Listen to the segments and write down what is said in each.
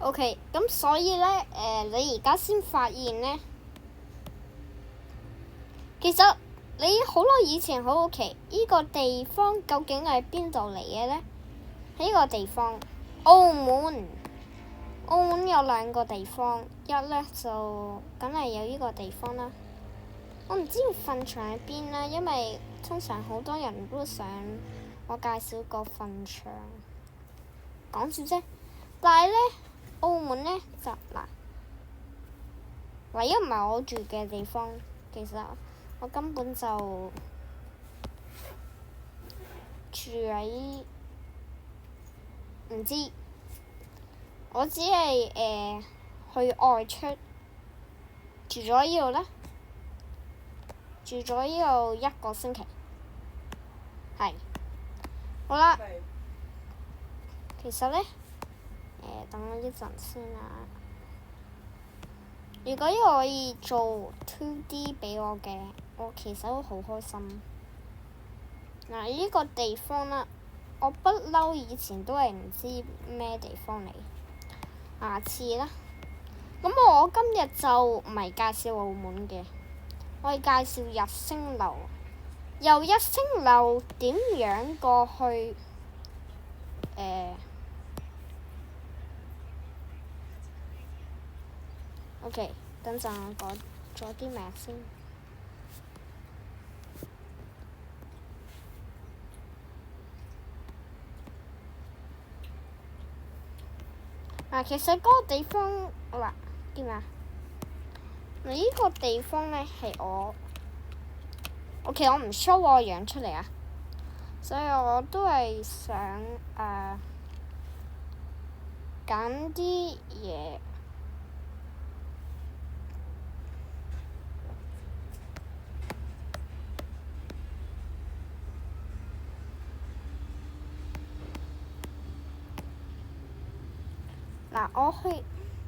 OK， 咁所以咧，你而家先發現咧，其實你好耐以前好好奇，呢個地方究竟係邊度嚟嘅咧？喺呢個地方，澳門。澳門有兩個地方，一咧就梗係有呢個地方啦。我唔知道墳場喺邊啦，因為通常好多人都想我介紹個墳場，講笑啫。但係咧，澳門咧就嗱，唯一唔係我住嘅地方，其實我根本就住喺唔知，我只係去外出住咗呢度啦。住咗呢度1個星期，係好啦。其實咧，等我一陣先啊。如果呢個可以做 2D 俾我嘅，我其實都好開心。嗱，呢個地方啦，我不嬲以前都係唔知咩地方嚟。下次啦，咁我今日就唔係介紹澳門嘅。我係介紹日星樓，由日星樓點樣過去OK， 等陣我講咗啲名先。其實嗰個地方嗱，見嘛？呢個地方咧係我，OK， 我唔 show 我樣出嚟啊，所以我都係想揀啲嘢。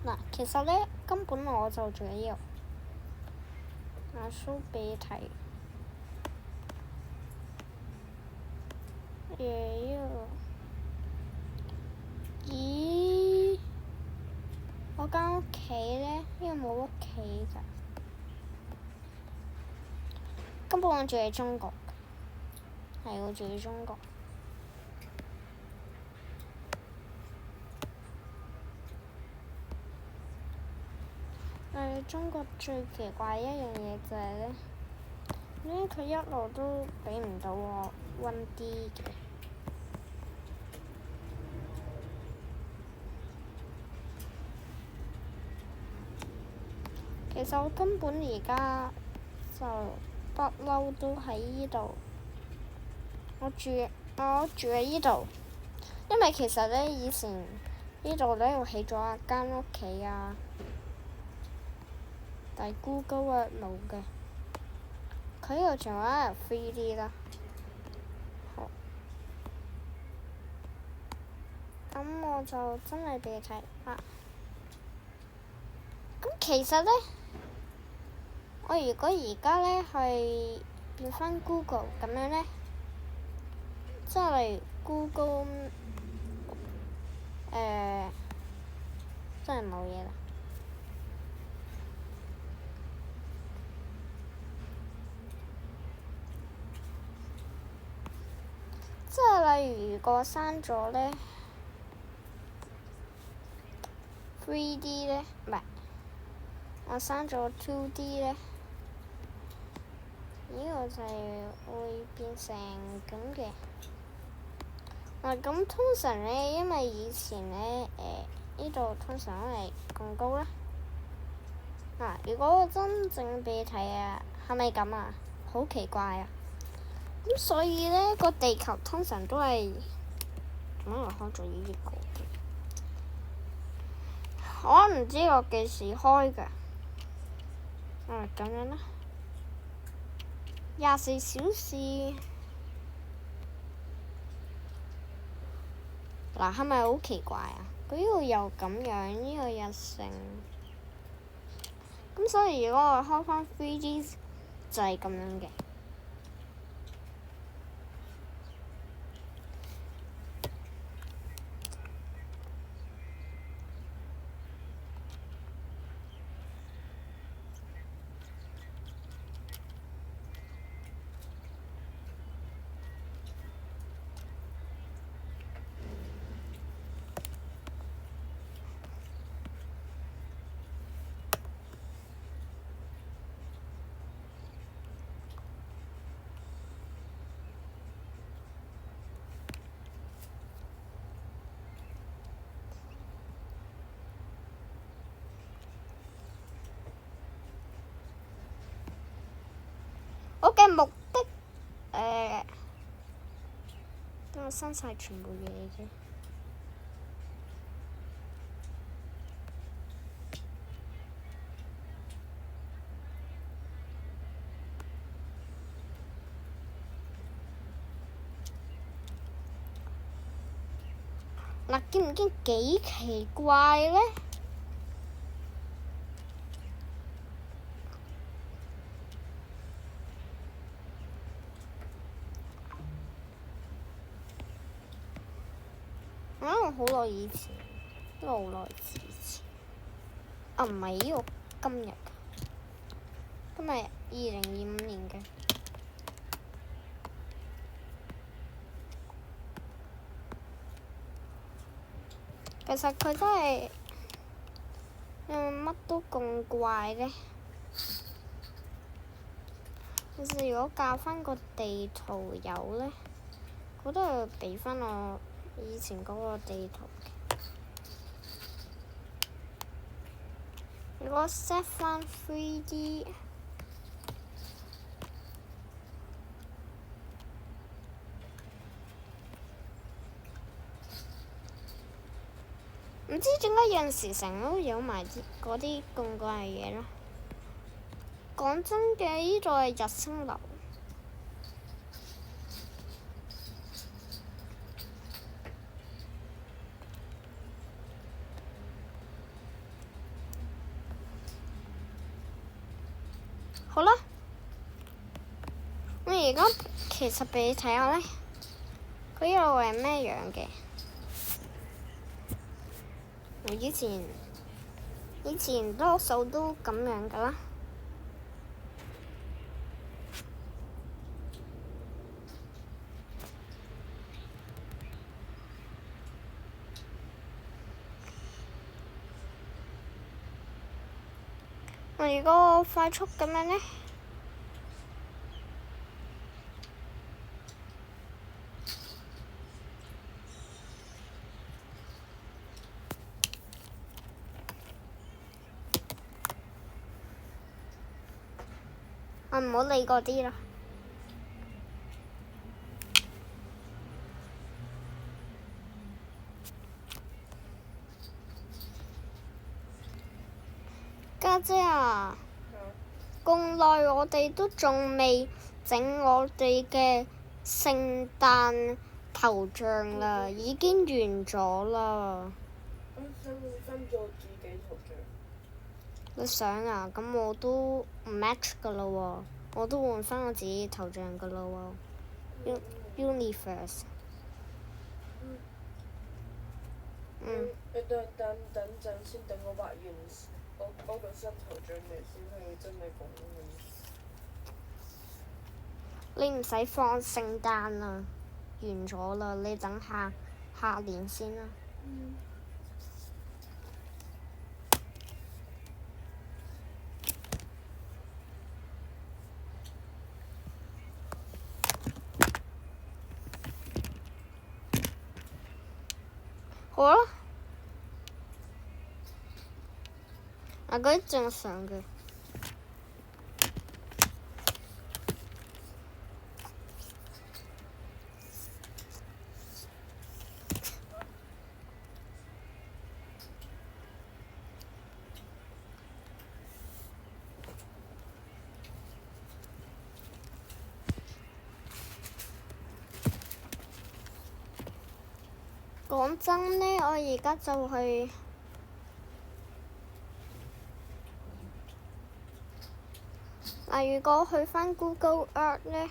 嗱，其實咧根本我就住喺呢度。show 俾你睇。咦？我間屋企咧，呢個冇屋企㗎。根本我住喺中國，係我住喺中國。中國最奇怪一樣嘢就係咧，佢一路都俾唔到我 1D 嘅。其實我根本而家就不嬲都喺呢度，我住喺呢度，因為其實咧以前呢度咧我起咗一間屋企啊，但係 Google 冇嘅，佢呢度仲有一 3D 啦。好，咁我就真係俾你睇啊。咁其實咧，我如果而家咧係變返 Google 咁樣咧，即係例如 Google 真係冇嘢啦。即係例如如果刪咗咧 3D 咧，唔係我刪咗 2D 咧，呢個就會變成咁嘅。咁通常咧，因為以前咧呢度通常都係咁高啦。如果我真正俾你睇啊，係咪咁啊？好奇怪啊！咁所以咧，個地球通常都係點解我開咗呢個嘅？我唔知我幾時開㗎。咁樣啦，24小時。嗱，係咪好奇怪啊？佢呢度又咁樣，呢個又成。咁所以如果我開返 3D 就係咁樣嘅。嘅目的等我刪晒全部嘢啫。嗱，見唔見幾奇怪咧？可能好耐以前，都好耐之前。啊，唔係呢個今日2025年嘅。其實佢真係乜都咁怪咧。其實如果教翻個地圖有咧，我都係俾翻我以前嗰個地圖嘅。如果 set 翻 3D， 唔知點解有陣時成日都有埋嗰啲咁怪嘅嘢咯。講真嘅，呢度係日星樓。好啦，我而家其實俾你睇下咧，佢呢度係咩樣嘅？我以前多數都咁樣噶啦。我如果快速咁樣咧，我唔好理嗰啲啦。家姐啊，咁耐我哋都仲未整我哋嘅聖誕頭像啦，已經完咗啦。想換咗自己頭像。你想啊？咁我都唔 match 噶啦喎，我都換翻我自己頭像噶啦喎。Universe。你等陣先，等我畫完嗰個新頭像嚟先，係真係講嘅。你唔使放聖誕啦，完咗啦，你等下年先啦。好啦，嗰啲正常嘅。講真呢，我而家就去如果去返 Google Earth 呢，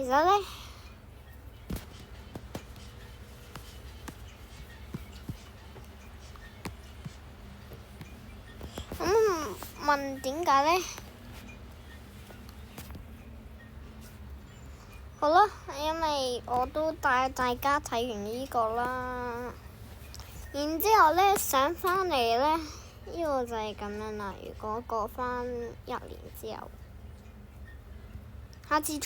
其實呢，問點解呢？好啦，因為我都帶大家睇完呢個啦，然之後呢，上返嚟呢，呢個就係咁樣啦。如果過返1年之後，下次再。